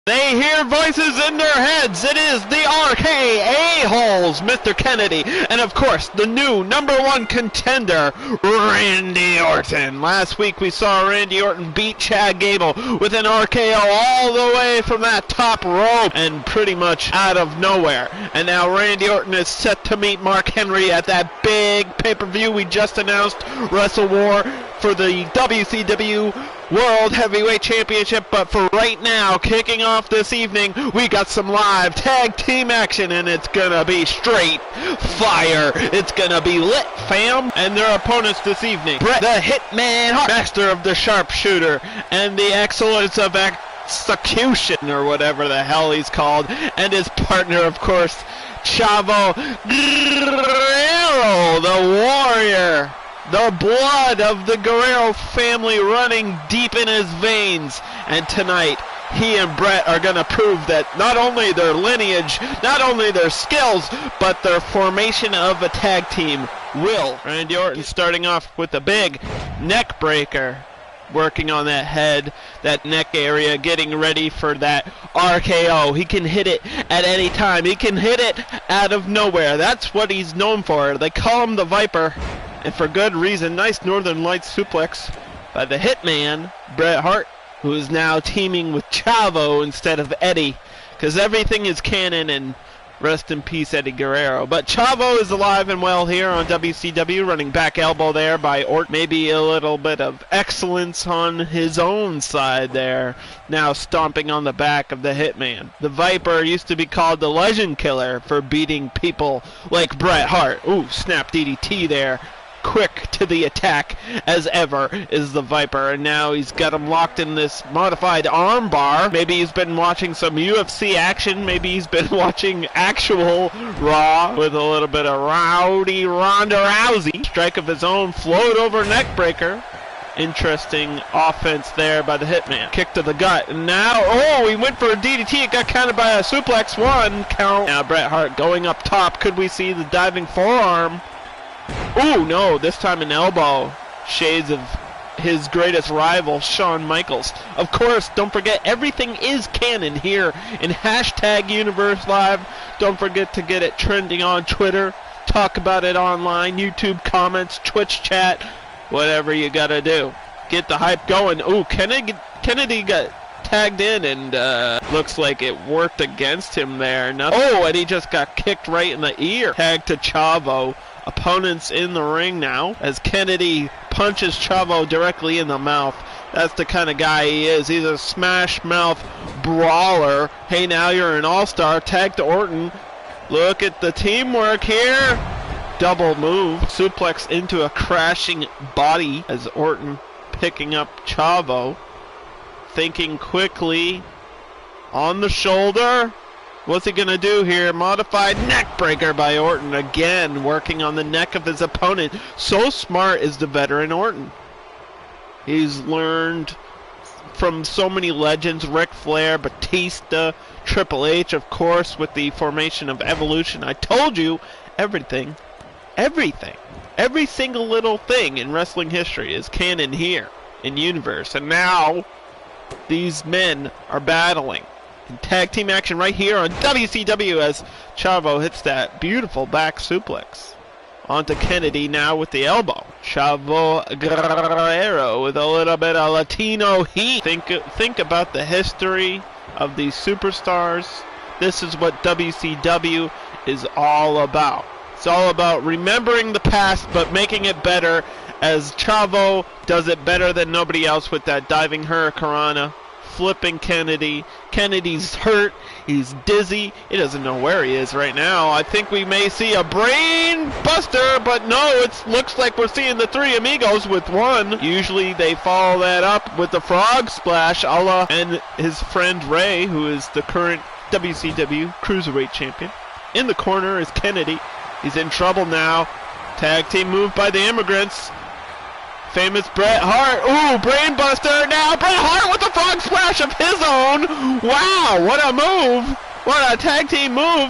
They hear voices in their heads. It is the RK Aholes, Mr. Kennedy, and of course, the new #1 contender, Randy Orton. Last week we saw Randy Orton beat Chad Gable with an RKO all the way from that top rope and pretty much out of nowhere. And now Randy Orton is set to meet Mark Henry at that big pay-per-view we just announced, Wrestle War, for the WCW World Heavyweight Championship. But for right now, kicking off this evening, we got some live tag team action, and it's gonna be straight fire. It's gonna be lit, fam. And their opponents this evening: Bret the Hitman Hart, master of the sharpshooter and the excellence of execution, or whatever the hell he's called, and his partner, of course, Chavo Guerrero, the warrior. The blood of the Guerrero family running deep in his veins. And tonight, he and Bret are going to prove that not only their lineage, not only their skills, but their formation of a tag team will. Randy Orton starting off with a big neck breaker, working on that head, that neck area, getting ready for that RKO. He can hit it at any time. He can hit it out of nowhere. That's what he's known for. They call him the Viper. And for good reason. Nice Northern Lights suplex by the Hitman, Bret Hart, who is now teaming with Chavo instead of Eddie, because everything is canon, and rest in peace Eddie Guerrero. But Chavo is alive and well here on WCW, running back elbow there by Orton. Maybe a little bit of excellence on his own side there, now stomping on the back of the Hitman. The Viper used to be called the Legend Killer for beating people like Bret Hart. Ooh, snap DDT there. Quick to the attack as ever is the Viper, and now he's got him locked in this modified arm bar. Maybe he's been watching some UFC action, maybe he's been watching actual Raw with a little bit of rowdy Ronda Rousey. Strike of his own, float over neck breaker. Interesting offense there by the Hitman. Kick to the gut, and now, oh, he went for a DDT, it got counted by a suplex, 1 count. Now Bret Hart going up top, could we see the diving forearm? Ooh, no, this time an elbow. Shades of his greatest rival, Shawn Michaels. Of course, don't forget, everything is canon here in Hashtag Universe Live. Don't forget to get it trending on Twitter. Talk about it online, YouTube comments, Twitch chat, whatever you gotta do. Get the hype going. Ooh, Kennedy got tagged in, and looks like it worked against him there. Oh, and he just got kicked right in the ear. Tag to Chavo. Opponents in the ring now as Kennedy punches Chavo directly in the mouth. That's the kind of guy he is. He's a smash mouth brawler. Hey, now you're an all-star. Tag to Orton. Look at the teamwork here. Double move. Suplex into a crashing body as Orton picking up Chavo. Thinking quickly. On the shoulder. What's he going to do here? Modified neck breaker by Orton. Again, working on the neck of his opponent. So smart is the veteran Orton. He's learned from so many legends. Ric Flair, Batista, Triple H, of course, with the formation of Evolution. I told you, everything, every single little thing in wrestling history is canon here in Universe. And now, these men are battling in tag team action right here on WCW as Chavo hits that beautiful back suplex. Onto Kennedy now with the elbow. Chavo Guerrero with a little bit of Latino heat. Think about the history of these superstars. This is what WCW is all about. It's all about remembering the past but making it better, as Chavo does it better than nobody else with that diving hurricanrana. Flipping Kennedy. Kennedy's hurt. He's dizzy. He doesn't know where he is right now. I think we may see a brain buster, but no, it looks like we're seeing the three amigos with one. Usually they follow that up with the frog splash, a la and his friend Ray, who is the current WCW Cruiserweight Champion. In the corner is Kennedy. He's in trouble now. Tag team move by the Immigrants. Famous Bret Hart. Ooh, brainbuster. Now Bret Hart with the frog splash of his own. Wow, what a move. What a tag team move.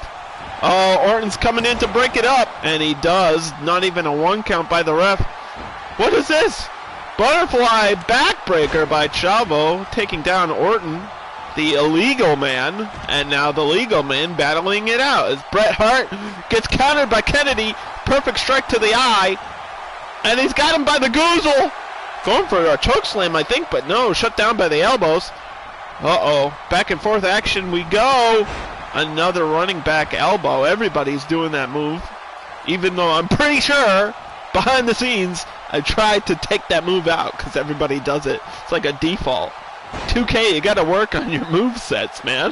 Oh, Orton's coming in to break it up. And he does. Not even a 1 count by the ref. What is this? Butterfly backbreaker by Chavo, taking down Orton. the illegal man, and now the legal man battling it out as Bret Hart gets countered by Kennedy. Perfect strike to the eye, and he's got him by the goozle. Going for a choke slam, I think, but no, shut down by the elbows. Back and forth action we go. Another running back elbow. Everybody's doing that move, even though I'm pretty sure behind the scenes I tried to take that move out because everybody does it. It's like a default. 2K, you gotta work on your move sets, man.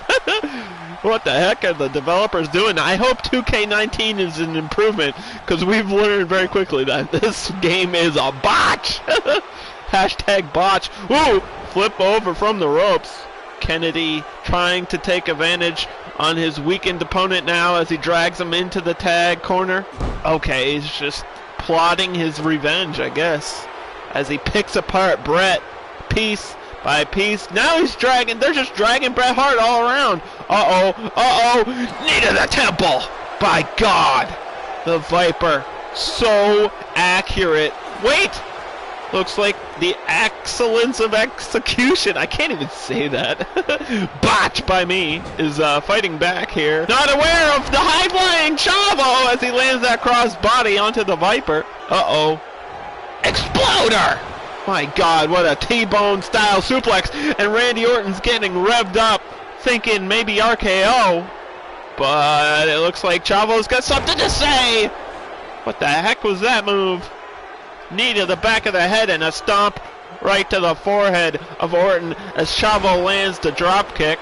What the heck are the developers doing? I hope 2K18 is an improvement, because we've learned very quickly that this game is a botch. Hashtag botch. Ooh, flip over from the ropes. Kennedy trying to take advantage on his weakened opponent now as he drags him into the tag corner. Okay, he's just plotting his revenge, I guess, as he picks apart Bret piece by piece. Now he's dragging, they're just dragging Bret Hart all around. Knee to the temple. By God, the Viper, so accurate. Wait, looks like the excellence of execution. I can't even say that. Botch by me is fighting back here. Not aware of the high-flying Chavo as he lands that cross body onto the Viper. Exploder! My God, what a T-bone style suplex. And Randy Orton's getting revved up, thinking maybe RKO. But it looks like Chavo's got something to say. What the heck was that move? Knee to the back of the head and a stomp right to the forehead of Orton as Chavo lands the drop kick.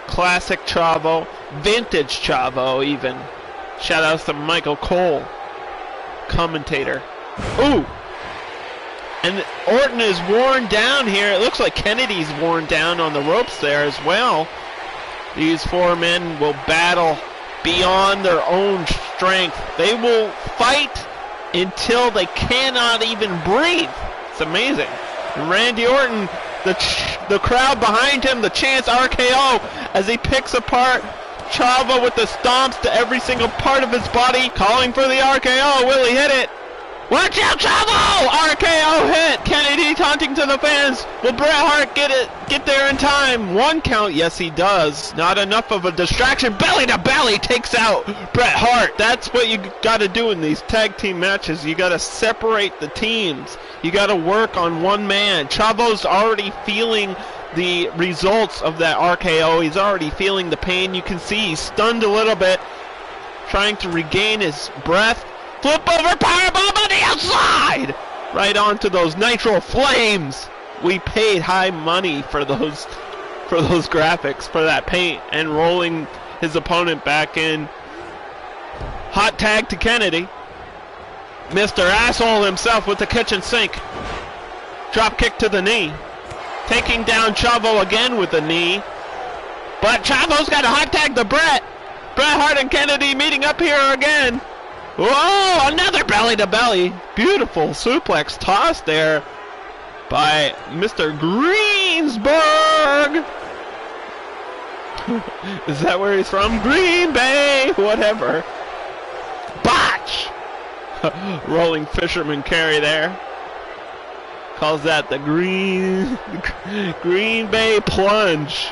Classic Chavo, vintage Chavo even. Shout outs to Michael Cole, commentator. Ooh! And Orton is worn down here. It looks like Kennedy's worn down on the ropes there as well. These four men will battle beyond their own strength. They will fight until they cannot even breathe. It's amazing. And Randy Orton, the crowd behind him, the chants RKO as he picks apart Chavo with the stomps to every single part of his body, calling for the RKO. Will he hit it? Watch out, Chavo! RKO hit! Kennedy taunting to the fans. Will Bret Hart get there in time? One count, yes he does. Not enough of a distraction. Belly to belly takes out Bret Hart. That's what you gotta do in these tag team matches. You gotta separate the teams. You gotta work on one man. Chavo's already feeling the results of that RKO. He's already feeling the pain. You can see he's stunned a little bit, trying to regain his breath. Flip over powerbomb on the outside! Right onto those nitro flames. We paid high money for those graphics, for that paint, and rolling his opponent back in. Hot tag to Kennedy. Mr. Asshole himself with the kitchen sink. Drop kick to the knee. Taking down Chavo again with the knee. But Chavo's got a hot tag to Bret. Bret Hart and Kennedy meeting up here again. Whoa, another belly to belly. Beautiful suplex toss there by Mr. Greensburg. Is that where he's from? Green Bay, whatever. Botch. Rolling fisherman carry there. Calls that the Green Bay plunge.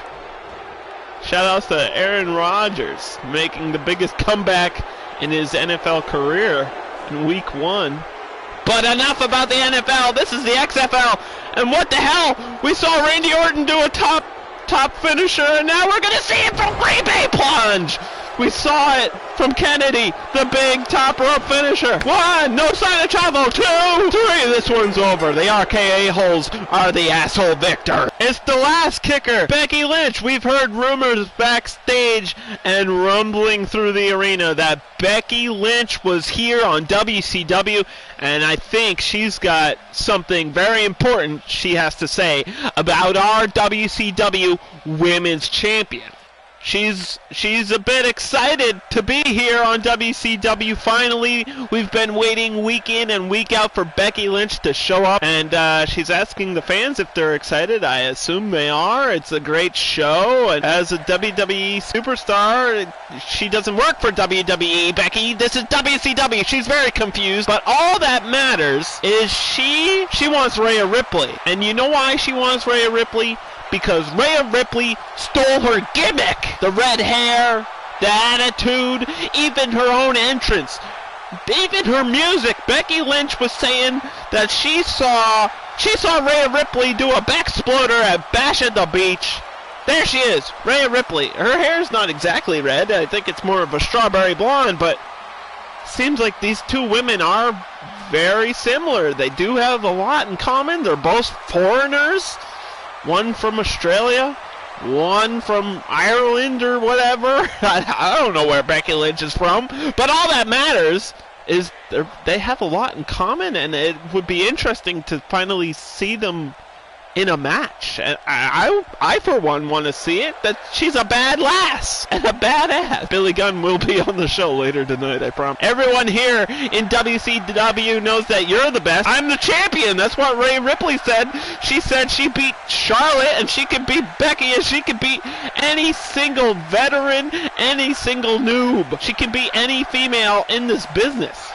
Shout outs to Aaron Rodgers making the biggest comeback in his NFL career in week 1. But enough about the NFL. This is the XFL. And what the hell? We saw Randy Orton do a top finisher, and now we're going to see it from Green Bay plunge. We saw it from Kennedy, the big top rope finisher. 1, no sign of Chavo. 2, 3, this one's over. The RK Aholes are the asshole victor. It's the last kicker, Becky Lynch. We've heard rumors backstage and rumbling through the arena that Becky Lynch was here on WCW, and I think she's got something very important she has to say about our WCW Women's Champion. She's a bit excited to be here on WCW. Finally, we've been waiting week in and week out for Becky Lynch to show up, and she's asking the fans if they're excited. I assume they are. It's a great show, and as a WWE superstar, she doesn't work for WWE, Becky. This is WCW. She's very confused, but all that matters is she wants Rhea Ripley. And you know why she wants Rhea Ripley? because Rhea Ripley stole her gimmick. The red hair, the attitude, even her own entrance, even her music. Becky Lynch was saying that she saw Rhea Ripley do a backsploder at Bash at the Beach. There she is, Rhea Ripley. Her hair's not exactly red. I think it's more of a strawberry blonde, but seems like these two women are very similar. They do have a lot in common. They're both foreigners. One from Australia, one from Ireland or whatever. I don't know where Becky Lynch is from, but all that matters is they have a lot in common, and it would be interesting to finally see them in a match. And I for one want to see it. That she's a bad lass and a badass. Billy Gunn will be on the show later tonight, I promise. Everyone here in WCW knows that you're the best. I'm the champion. That's what Rhea Ripley said. She said she beat Charlotte, and she could beat Becky, and she could beat any single veteran, any single noob. She can beat any female in this business.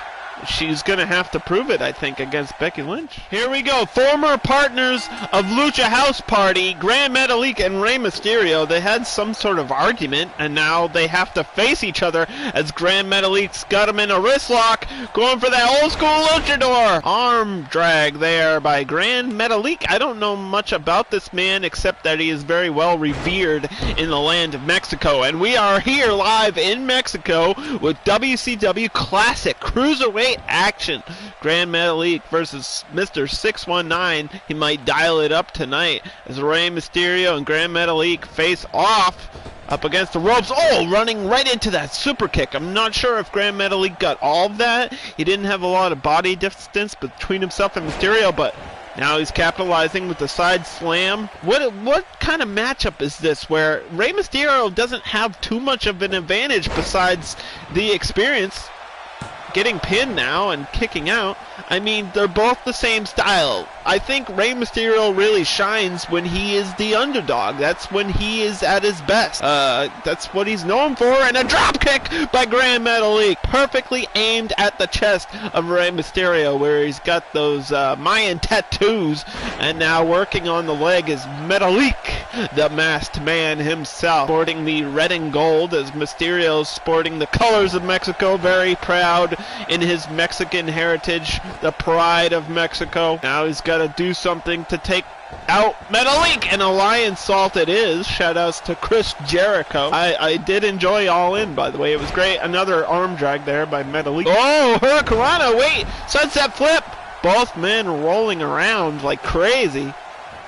She's going to have to prove it, I think, against Becky Lynch. Here we go. Former partners of Lucha House Party, Gran Metalik and Rey Mysterio. They had some sort of argument, and now they have to face each other as Gran Metalik's got him in a wrist lock, going for that old school luchador. Arm drag there by Gran Metalik. I don't know much about this man except that he is very well revered in the land of Mexico. And we are here live in Mexico with WCW Classic Cruiserweight action. Gran Metalik versus Mr. 619. He might dial it up tonight as Rey Mysterio and Gran Metalik face off up against the ropes. Oh, running right into that super kick. I'm not sure if Gran Metalik got all of that. He didn't have a lot of body distance between himself and Mysterio, but now he's capitalizing with the side slam. What kind of matchup is this where Rey Mysterio doesn't have too much of an advantage besides the experience? Getting pinned now and kicking out. I mean, they're both the same style. I think Rey Mysterio really shines when he is the underdog. That's when he is at his best. That's what he's known for. And a drop kick by Gran Metalik. Perfectly aimed at the chest of Rey Mysterio, where he's got those Mayan tattoos. And now working on the leg is Metalik, the masked man himself, sporting the red and gold, as Mysterio sporting the colors of Mexico, very proud in his Mexican heritage, the pride of Mexico. Now he's got to do something to take out Metalik, and a lion salt it is. Shoutouts to Chris Jericho. I did enjoy All In, by the way. It was great. Another arm drag there by Metalik. Oh, Hurricanrana, wait, sunset flip. Both men rolling around like crazy.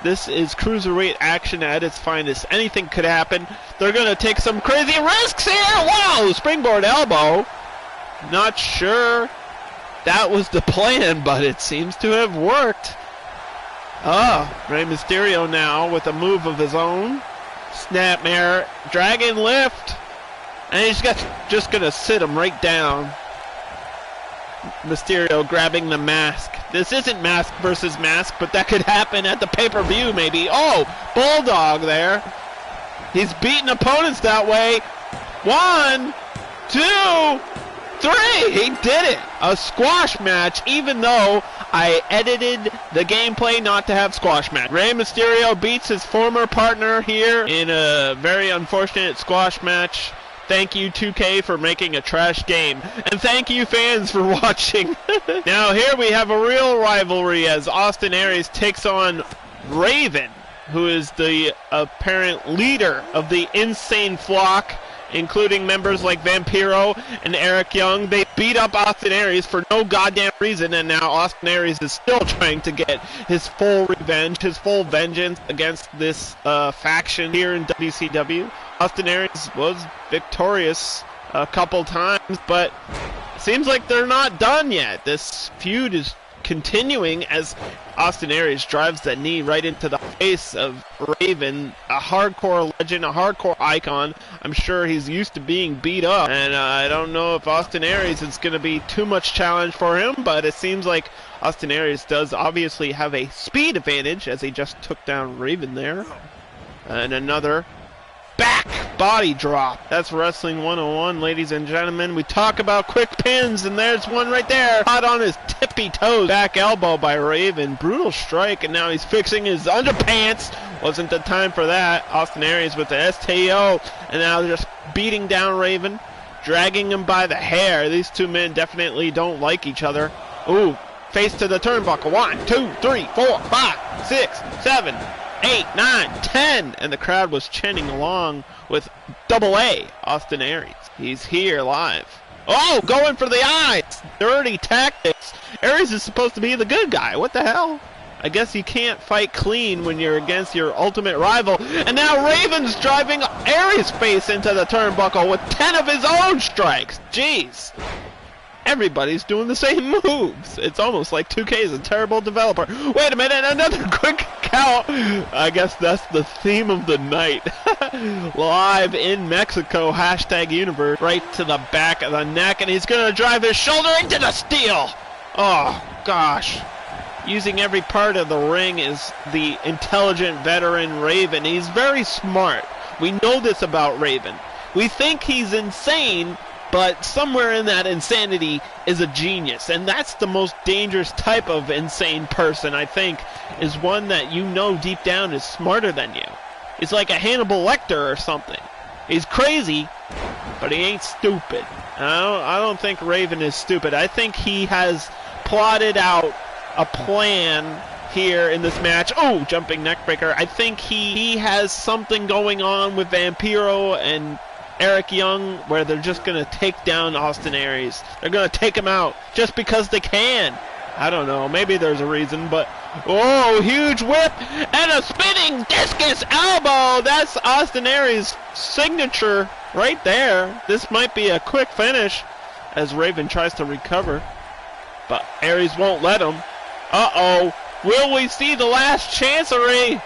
This is cruiserweight action at its finest. Anything could happen. They're going to take some crazy risks here. Wow, springboard elbow. Not sure that was the plan, but it seems to have worked. Rey Mysterio now with a move of his own. Snapmare, dragon lift, and he's just going to sit him right down. Mysterio grabbing the mask. This isn't mask versus mask, but that could happen at the pay-per-view maybe. Oh, Bulldog there. He's beating opponents that way. 1, 2, 3! He did it! A squash match, even though I edited the gameplay not to have squash match. Rey Mysterio beats his former partner here in a very unfortunate squash match. Thank you, 2K, for making a trash game. And thank you, fans, for watching. Now here we have a real rivalry as Austin Aries takes on Raven, who is the apparent leader of the Insane Flock, including members like Vampiro and Eric Young. They beat up Austin Aries for no goddamn reason, and now Austin Aries is still trying to get his full revenge, his full vengeance against this faction here in WCW. Austin Aries was victorious a couple times, but it seems like they're not done yet. This feud is continuing as Austin Aries drives that knee right into the face of Raven, a hardcore legend, a hardcore icon. I'm sure he's used to being beat up, and I don't know if Austin Aries is going to be too much challenge for him, but it seems like Austin Aries does obviously have a speed advantage as he just took down Raven there. And another back body drop. That's Wrestling 101, ladies and gentlemen. We talk about quick pins, and there's one right there. Hot on his tippy toes. Back elbow by Raven. Brutal strike, and now he's fixing his underpants Wasn't the time for that. Austin Areis with the STO, and now just beating down Raven, dragging him by the hair. These two men definitely don't like each other. Ooh, face to the turnbuckle. 1, 2, 3, 4, 5, 6, 7, 8, 9, 10. And the crowd was chanting along with double A, Austin Areis. He's here live. Oh, going for the eyes. Dirty tactics. Areis is supposed to be the good guy. What the hell? I guess you can't fight clean when you're against your ultimate rival. And now Raven's driving Areis' face into the turnbuckle with 10 of his own strikes. Jeez. Everybody's doing the same moves. It's almost like 2K is a terrible developer. Wait a minute, another quick count. I guess that's the theme of the night. Live in Mexico, #universe. Right to the back of the neck, and he's going to drive his shoulder into the steel. Oh, gosh. Using every part of the ring is the intelligent veteran Raven. He's very smart. We know this about Raven. We think he's insane, but somewhere in that insanity is a genius. And that's the most dangerous type of insane person, I think, is one that you know deep down is smarter than you. He's like a Hannibal Lecter or something. He's crazy, but he ain't stupid. I don't think Raven is stupid. I think he has plotted out a plan here in this match. Oh, jumping neckbreaker. I think he has something going on with Vampiro and Eric Young where they're just going to take down Austin Areis. They're going to take him out just because they can. I don't know. Maybe there's a reason, but oh, huge whip and a spinning discus elbow. That's Austin Areis' signature right there. This might be a quick finish as Raven tries to recover, but Areis won't let him. Uh-oh. Will we see the last chancery?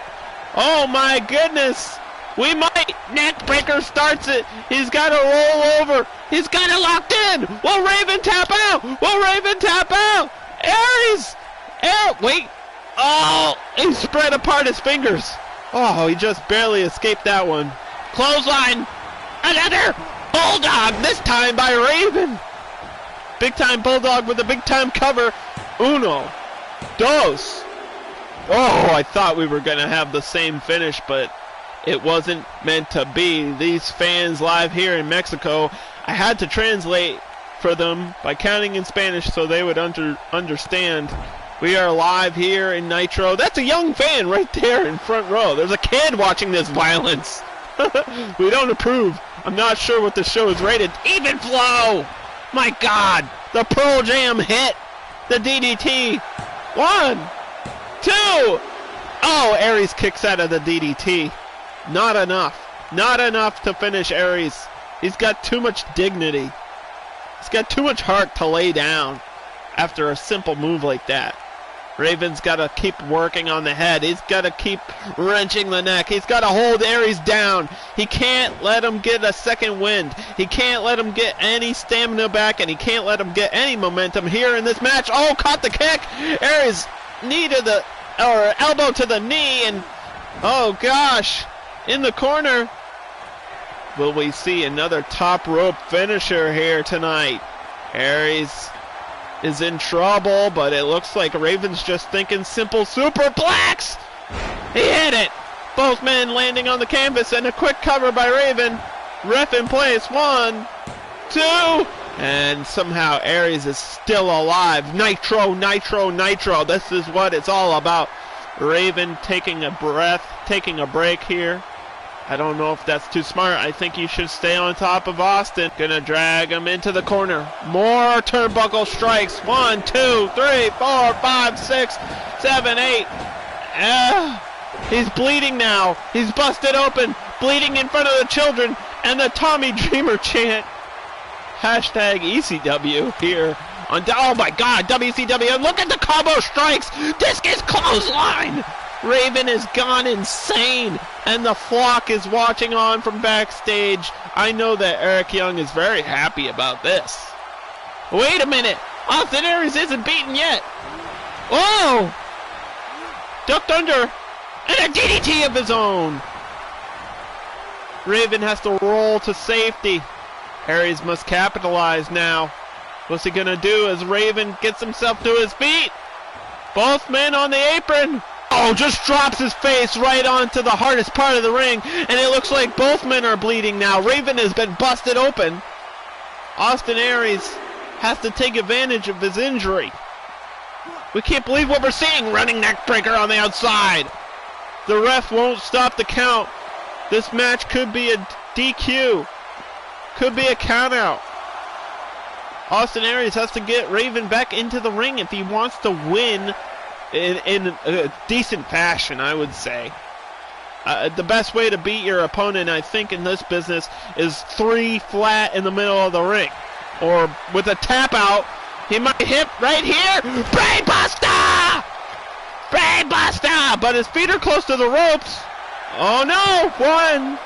Oh, my goodness. We might. Neckbreaker starts it. He's got to roll over. He's got it locked in. Will Raven tap out? Will Raven tap out? Areis. Wait. Oh, he spread apart his fingers. Oh, he just barely escaped that one. Clothesline. Another bulldog, this time by Raven. Big time bulldog with a big time cover. Uno. Dos. Oh, I thought we were going to have the same finish, but it wasn't meant to be. These fans live here in Mexico, I had to translate for them by counting in Spanish so they would understand. We are live here in Nitro. That's a young fan right there in front row. There's a kid watching this violence. We don't approve. I'm not sure what the show is rated. Even flow! My God! The Pearl Jam hit! The DDT! 1, 2! Oh, Areis kicks out of the DDT. Not enough. Not enough to finish Areis. He's got too much dignity. He's got too much heart to lay down after a simple move like that. Raven's got to keep working on the head. He's got to keep wrenching the neck. He's got to hold Areis down. He can't let him get a second wind. He can't let him get any stamina back, and he can't let him get any momentum here in this match. Oh, caught the kick. Areis knee to the, or elbow to the knee, and oh gosh, in the corner. Will we see another top rope finisher here tonight? Areis is in trouble, but it looks like Raven's just thinking simple superplex. He hit it. Both men landing on the canvas, and a quick cover by Raven. Ref in place. 1, 2. And somehow Areis is still alive. Nitro, nitro, nitro. This is what it's all about. Raven taking a breath, taking a break here. I don't know if that's too smart. I think you should stay on top of Austin. Gonna drag him into the corner. More turnbuckle strikes. 1, 2, 3, 4, 5, 6, 7, 8. He's bleeding now. He's busted open. Bleeding in front of the children. And the Tommy Dreamer chant. #ECW here on, oh my God, WCW. Look at the combo strikes. Discus clothesline. Raven has gone insane, and the flock is watching on from backstage. I know that Eric Young is very happy about this. Wait a minute. Austin Areis isn't beaten yet. Whoa! Ducked under, and a DDT of his own. Raven has to roll to safety. Areis must capitalize now. What's he going to do as Raven gets himself to his feet? Both men on the apron. Oh, Oh, just drops his face right onto the hardest part of the ring, and it looks like both men are bleeding now. Raven has been busted open. Austin Aries has to take advantage of his injury. We can't believe what we're seeing. Running neck breaker on the outside. The ref won't stop the count. This match could be a DQ. Could be a countout. Austin Aries has to get Raven back into the ring if he wants to win in a decent fashion, I would say. The best way to beat your opponent, I think, in this business is 3 flat in the middle of the ring. Or with a tap out, he might hit right here. Brainbuster! Brainbuster! But his feet are close to the ropes. Oh no! 1,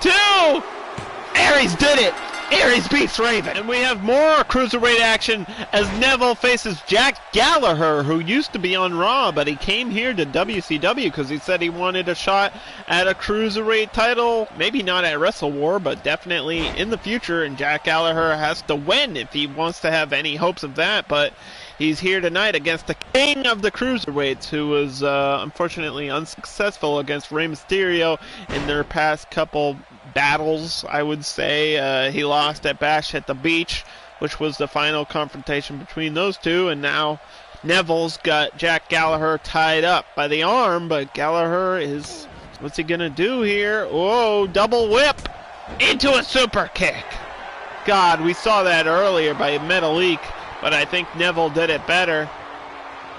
2. Aries did it. Aries beats Raven. And we have more cruiserweight action as Neville faces Jack Gallagher, who used to be on Raw, but he came here to WCW because he said he wanted a shot at a cruiserweight title. Maybe not at Wrestle War, but definitely in the future. And Jack Gallagher has to win if he wants to have any hopes of that. But he's here tonight against the king of the cruiserweights, who was unfortunately unsuccessful against Rey Mysterio in their past couple battles, I would say. He lost at Bash at the Beach, which was the final confrontation between those two, and now Neville's got Jack Gallagher tied up by the arm, but Gallagher is, what's he gonna do here? Whoa, double whip into a super kick. God, we saw that earlier by Metalik, but I think Neville did it better.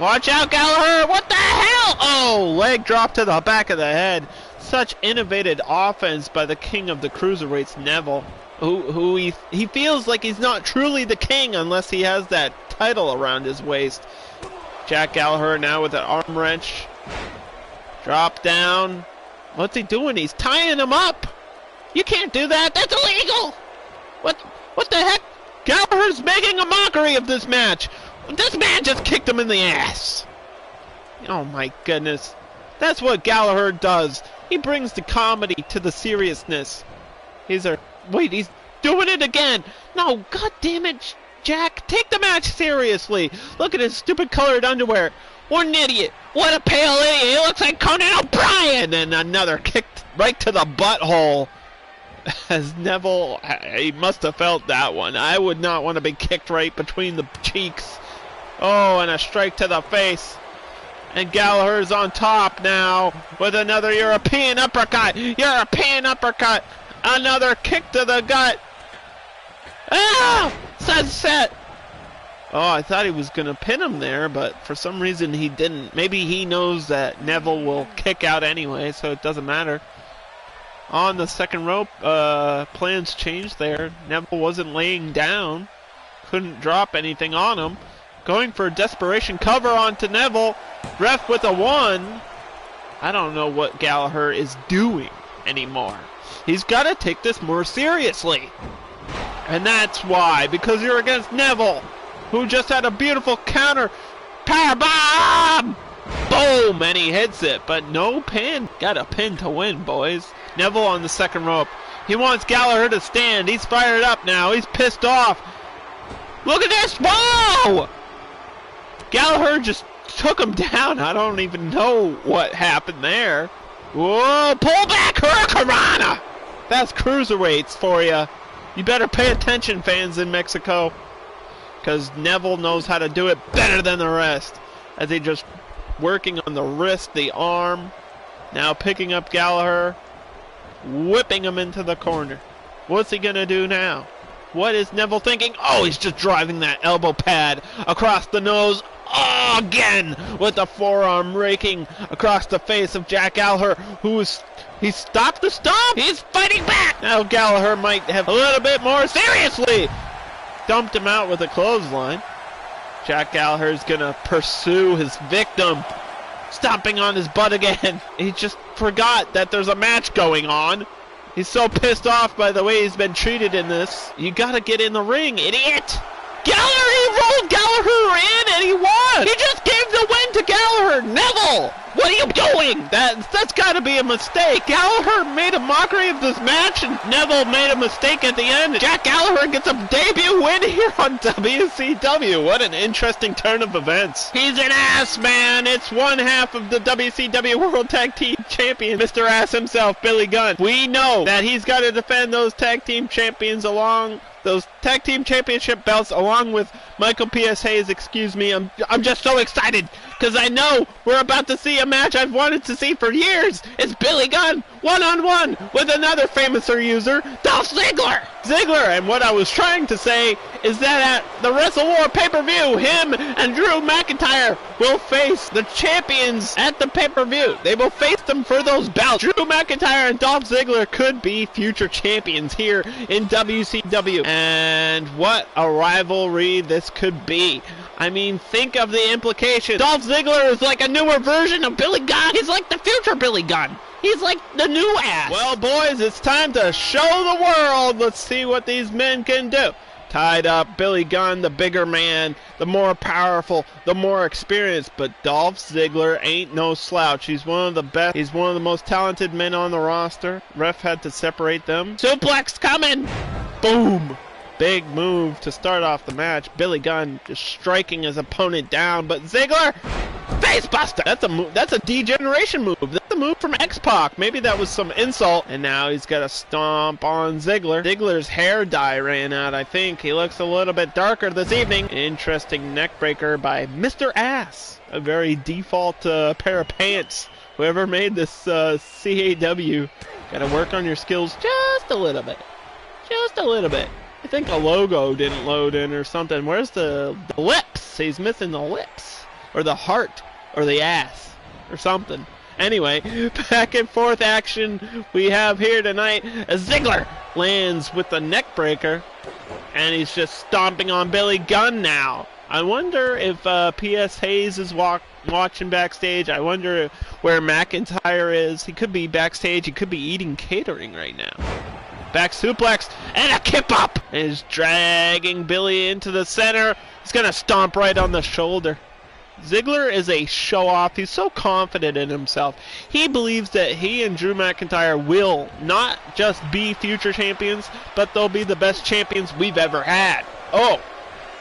Watch out, Gallagher! What the hell? Oh, leg drop to the back of the head. Such innovative offense by the king of the cruiserweights, Neville, who he feels like he's not truly the king unless he has that title around his waist. Jack Gallagher now with an arm wrench. Drop down. What's he doing? He's tying him up. You can't do that. That's illegal. What the heck? Gallagher's making a mockery of this match. This man just kicked him in the ass. Oh my goodness. That's what Gallagher does. He brings the comedy to the seriousness. Wait, he's doing it again. No, god damn it, Jack. Take the match seriously. Look at his stupid colored underwear. What an idiot. What a pale idiot. He looks like Conan O'Brien. And another kick right to the butthole. As Neville, he must have felt that one. I would not want to be kicked right between the cheeks. Oh, and a strike to the face. And Gallagher's on top now with another European uppercut. European uppercut. Another kick to the gut. Ah! Sunset. Oh, I thought he was going to pin him there, but for some reason he didn't. Maybe he knows that Neville will kick out anyway, so it doesn't matter. On the second rope, plans changed there. Neville wasn't laying down. Couldn't drop anything on him. Going for a desperation cover onto Neville. Ref with a 1. I don't know what Gallagher is doing anymore. He's got to take this more seriously. And that's why. Because you're against Neville, who just had a beautiful counter. Powerbomb! Boom! And he hits it. But no pin. Got a pin to win, boys. Neville on the second rope. He wants Gallagher to stand. He's fired up now. He's pissed off. Look at this. Whoa! Gallagher just took him down. I don't even know what happened there. Whoa, pull back, Hurricanrana! That's cruiserweights for you. You better pay attention, fans in Mexico, because Neville knows how to do it better than the rest. As he just working on the wrist, the arm. Now picking up Gallagher, whipping him into the corner. What's he going to do now? What is Neville thinking? Oh, he's just driving that elbow pad across the nose. Oh, again with the forearm raking across the face of Jack Gallagher, he stopped the stomp. He's fighting back. Now Gallagher might have a little bit more seriously. Dumped him out with a clothesline. Jack Gallagher's going to pursue his victim. Stomping on his butt again. He just forgot that there's a match going on. He's so pissed off by the way he's been treated in this. You gotta get in the ring, idiot! Gallagher, he rolled Gallagher Gallagher in and he won. He just gave the win to Gallagher. Neville, what are you doing? That's got to be a mistake. Gallagher made a mockery of this match and Neville made a mistake at the end. Jack Gallagher gets a debut win here on WCW. What an interesting turn of events. He's an ass, man. It's one half of the WCW World Tag Team Champion, Mr. Ass himself, Billy Gunn. We know that he's got to defend those tag team champions those tag team championship belts along with Michael P.S. Hayes. Excuse me, I'm just so excited because I know we're about to see a match I've wanted to see for years. It's Billy Gunn one-on-one with another famous user, Dolph Ziggler. And what I was trying to say is that at the Wrestle War pay-per-view, him and Drew McIntyre will face the champions at the pay-per-view. They will face them for those belts. Drew McIntyre and Dolph Ziggler could be future champions here in WCW. And what a rivalry this could be. I mean, think of the implications. Dolph Ziggler is like a newer version of Billy Gunn. He's like the future Billy Gunn. He's like the new ass. Well, boys, it's time to show the world. Let's see what these men can do. Tied up, Billy Gunn, the bigger man, the more powerful, the more experienced. But Dolph Ziggler ain't no slouch. He's one of the best. He's one of the most talented men on the roster. Ref had to separate them. Suplex coming. Boom. Big move to start off the match. Billy Gunn just striking his opponent down, but Ziggler, facebuster. That's a move. That's a degeneration move. That's a move from X-Pac. Maybe that was some insult. And now he's got a stomp on Ziggler. Ziggler's hair dye ran out, I think. He looks a little bit darker this evening. Interesting neck breaker by Mr. Ass. A very default pair of pants. Whoever made this CAW, gotta work on your skills just a little bit. Just a little bit. I think a logo didn't load in or something. Where's the lips? He's missing the lips. Or the heart. Or the ass. Or something. Anyway, back and forth action we have here tonight. Ziggler lands with the neck breaker. And he's just stomping on Billy Gunn now. I wonder if P.S. Hayes is watching backstage. I wonder where McIntyre is. He could be backstage. He could be eating catering right now. Back suplex and a kip up. And is dragging Billy into the center. He's going to stomp right on the shoulder. Ziggler is a show-off. He's so confident in himself. He believes that he and Drew McIntyre will not just be future champions, but they'll be the best champions we've ever had. Oh,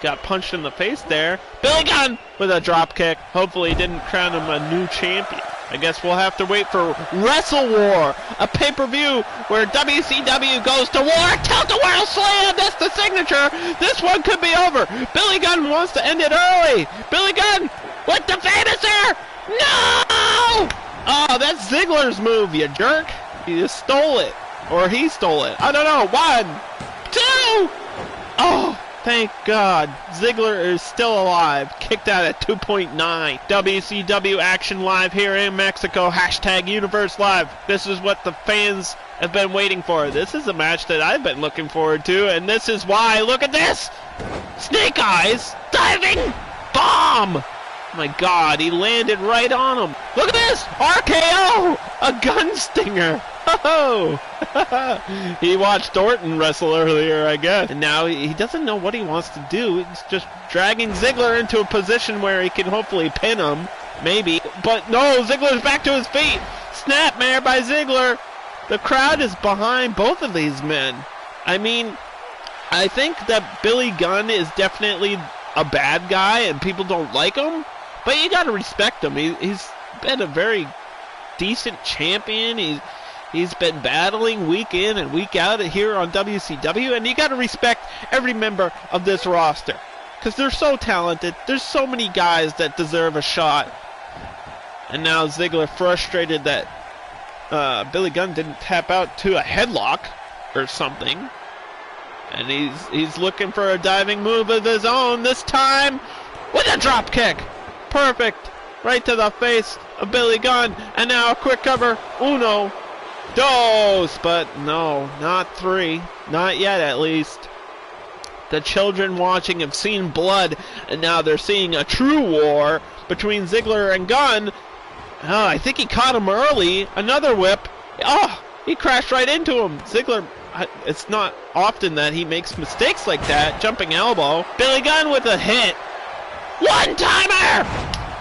got punched in the face there. Billy Gunn with a drop kick. Hopefully didn't crown him a new champion. I guess we'll have to wait for Wrestle War, a pay-per-view where WCW goes to war. Tilt-a-whirl slam, that's the signature. This one could be over. Billy Gunn wants to end it early. Billy Gunn with the famous air. No! Oh, that's Ziggler's move, you jerk. You just stole it. Or he stole it. I don't know. 1, 2. Oh. Thank God. Ziggler is still alive. Kicked out at 2.9. WCW action live here in Mexico. Hashtag Universe Live. This is what the fans have been waiting for. This is a match that I've been looking forward to, and this is why. Look at this. Snake Eyes. Diving bomb. My God, he landed right on him. Look at this. RKO. A gun stinger. Oh! He watched Orton wrestle earlier, I guess. And now he doesn't know what he wants to do. He's just dragging Ziggler into a position where he can hopefully pin him. Maybe. But no, Ziggler's back to his feet. Snapmare by Ziggler. The crowd is behind both of these men. I mean, I think that Billy Gunn is definitely a bad guy and people don't like him. But you gotta respect him. He's been a very decent champion. He's been battling week in and week out here on WCW, and you got to respect every member of this roster because they're so talented. There's so many guys that deserve a shot. And now Ziggler frustrated that Billy Gunn didn't tap out to a headlock or something. And he's looking for a diving move of his own, this time with a drop kick. Perfect. Right to the face of Billy Gunn. And now a quick cover. Uno. Dos, but no, not 3. Not yet, at least. The children watching have seen blood, and now they're seeing a true war between Ziggler and Gunn. Oh, I think he caught him early. Another whip. Oh, he crashed right into him. Ziggler, it's not often that he makes mistakes like that. Jumping elbow. Billy Gunn with a hit. One-timer!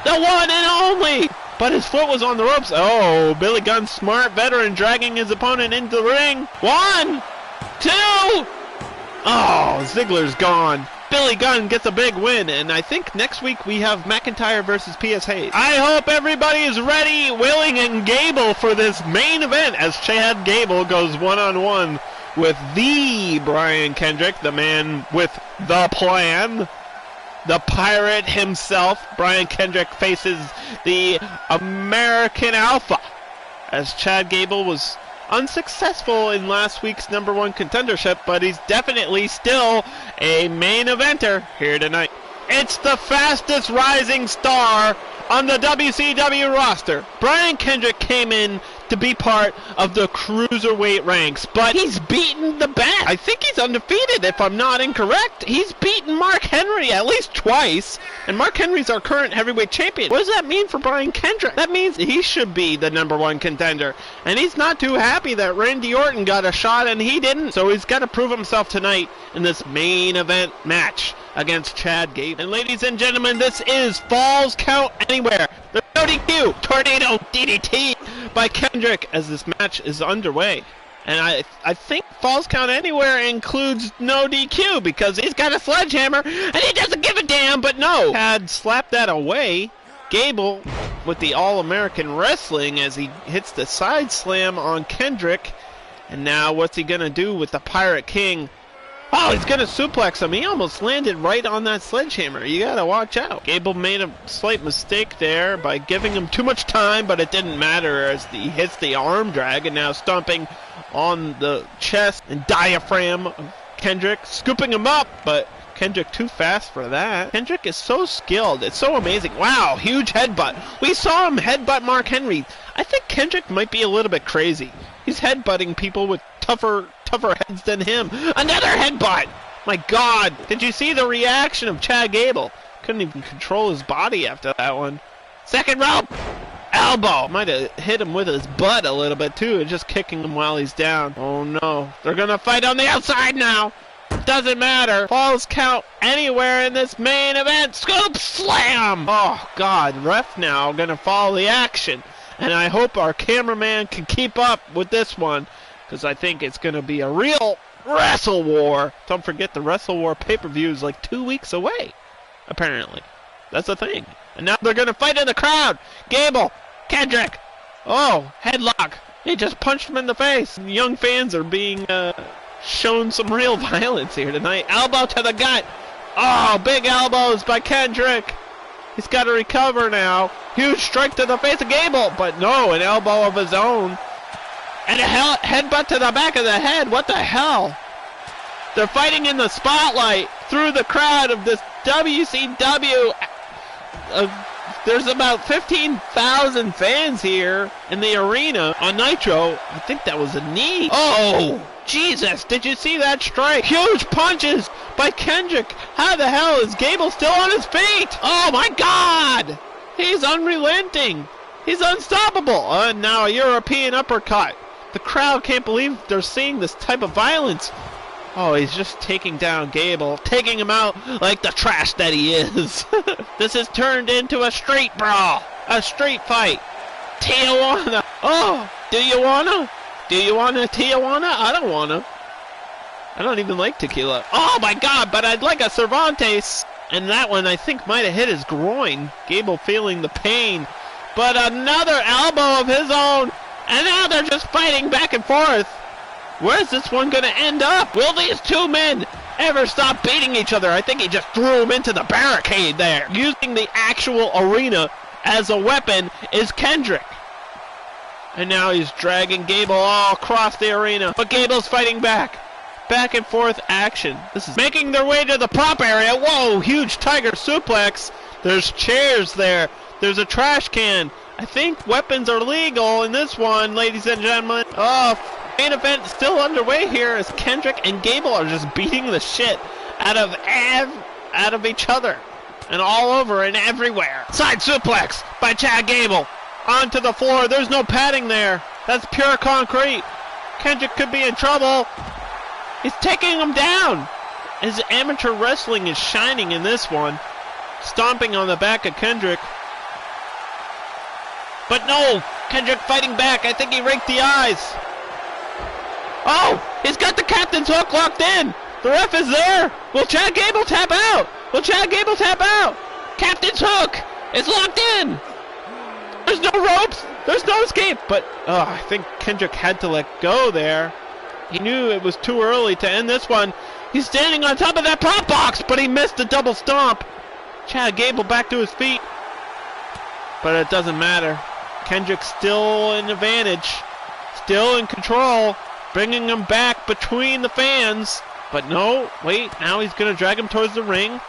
The one and only! But his foot was on the ropes. Oh, Billy Gunn, smart veteran, dragging his opponent into the ring. 1, 2. Oh, Ziggler's gone. Billy Gunn gets a big win, and I think next week we have McIntyre versus P.S. Hayes. I hope everybody is ready, willing, and Gable for this main event as Chad Gable goes one-on-one with the Brian Kendrick, the man with the plan. The pirate himself, Brian Kendrick, faces the American Alpha, as Chad Gable was unsuccessful in last week's #1 contendership, but he's definitely still a main eventer here tonight. It's the fastest rising star on the WCW roster. Brian Kendrick came in to be part of the cruiserweight ranks, but he's beaten the best. I think he's undefeated, if I'm not incorrect. He's beaten Mark Henry at least twice, and Mark Henry's our current heavyweight champion. What does that mean for Brian Kendrick? That means he should be the #1 contender, and he's not too happy that Randy Orton got a shot and he didn't, so he's got to prove himself tonight in this main event match against Chad Gable. And ladies and gentlemen, this is Falls Count Anywhere. The no DQ Tornado DDT by Kendrick as this match is underway. And I think Falls Count Anywhere includes no DQ because he's got a sledgehammer and he doesn't give a damn, but no. Had slapped that away. Gable with the All-American Wrestling as he hits the side slam on Kendrick. And now what's he going to do with the Pirate King? Oh, he's going to suplex him. He almost landed right on that sledgehammer. You got to watch out. Gable made a slight mistake there by giving him too much time, but it didn't matter as he hits the arm drag and now stomping on the chest and diaphragm of Kendrick, scooping him up, but Kendrick too fast for that. Kendrick is so skilled. It's so amazing. Wow, huge headbutt. We saw him headbutt Mark Henry. I think Kendrick might be a little bit crazy. He's headbutting people with tougher heads than him. Another headbutt! My God, did you see the reaction of Chad Gable? Couldn't even control his body after that one. Second rope! Elbow! Might have hit him with his butt a little bit too, and just kicking him while he's down. Oh no, they're gonna fight on the outside now! Doesn't matter. Falls Count Anywhere in this main event. Scoop slam! Oh God, ref now gonna follow the action. And I hope our cameraman can keep up with this one, because I think it's going to be a real Wrestle War. Don't forget the Wrestle War pay-per-view is like 2 weeks away, apparently. That's the thing. And now they're going to fight in the crowd. Gable, Kendrick. Oh, headlock. He just punched him in the face. Young fans are being shown some real violence here tonight. Elbow to the gut. Oh, big elbows by Kendrick. He's got to recover now. Huge strike to the face of Gable, but no, an elbow of his own. And a headbutt to the back of the head. What the hell? They're fighting in the spotlight through the crowd of this WCW. There's about 15,000 fans here in the arena on Nitro. I think that was a knee. Oh, Jesus, did you see that strike? Huge punches by Kendrick. How the hell is Gable still on his feet? Oh my God! He's unrelenting. He's unstoppable. And now a European uppercut. The crowd can't believe they're seeing this type of violence. Oh, he's just taking down Gable, taking him out like the trash that he is. This has turned into a street brawl, a street fight. Tijuana. Oh, do you wanna? Do you wanna Tijuana? I don't wanna. I don't even like tequila. Oh my God, but I'd like a Cervantes. And that one I think might have hit his groin. Gable feeling the pain. But another elbow of his own. And now they're just fighting back and forth. Where's this one going to end up? Will these two men ever stop beating each other? I think he just threw him into the barricade there. Using the actual arena as a weapon is Kendrick. And now he's dragging Gable all across the arena. But Gable's fighting back. Back and forth action. This is making their way to the prop area. Whoa, huge tiger suplex. There's chairs there. There's a trash can. I think weapons are legal in this one, ladies and gentlemen. Oh, main event still underway here as Kendrick and Gable are just beating the shit out of each other. And all over and everywhere. Side suplex by Chad Gable. Onto the floor. There's no padding there. That's pure concrete. Kendrick could be in trouble. He's taking him down. His amateur wrestling is shining in this one. stomping on the back of Kendrick. But no, Kendrick fighting back. I think he raked the eyes. Oh, he's got the captain's hook locked in. The ref is there. Will Chad Gable tap out? Will Chad Gable tap out? Captain's hook is locked in. There's no ropes. There's no escape. But I think Kendrick had to let go there. He knew it was too early to end this one. He's standing on top of that prop box, but he missed the double stomp. Chad Gable back to his feet. But it doesn't matter. Kendrick's still in advantage. Still in control. Bringing him back between the fans. But no, wait, now he's going to drag him towards the ring.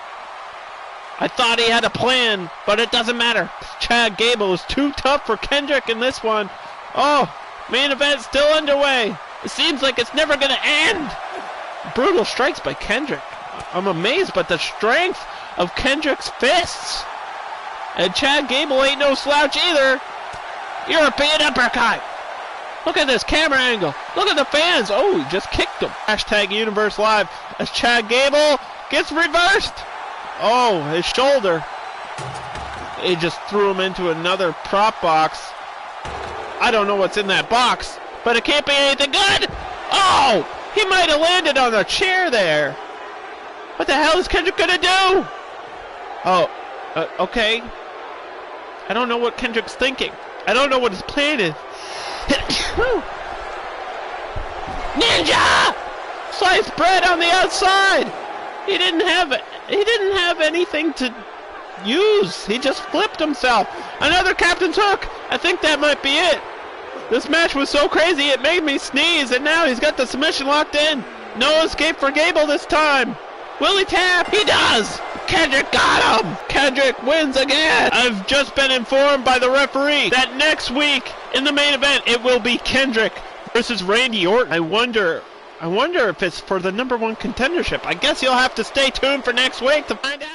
I thought he had a plan, but it doesn't matter. Chad Gable is too tough for Kendrick in this one. Oh, main event still underway. It seems like it's never going to end. Brutal strikes by Kendrick. I'm amazed by the strength of Kendrick's fists. And Chad Gable ain't no slouch either. European uppercut. Look at this camera angle. Look at the fans. Oh, he just kicked him. Hashtag Universe Live as Chad Gable gets reversed. Oh, his shoulder. He just threw him into another prop box. I don't know what's in that box, but it can't be anything good. Oh, he might have landed on a chair there. What the hell is Kendrick going to do? Oh, okay. I don't know what Kendrick's thinking. I don't know what his plan is. Ninja! Sliced bread on the outside. He didn't have anything to use. He just flipped himself. Another captain's hook. I think that might be it. This match was so crazy it made me sneeze, and now he's got the submission locked in. No escape for Gable this time. Will he tap? He does. Kendrick got him. Kendrick wins again. I've just been informed by the referee that next week in the main event it will be Kendrick versus Randy Orton. I wonder if it's for the #1 contendership. I guess you'll have to stay tuned for next week to find out.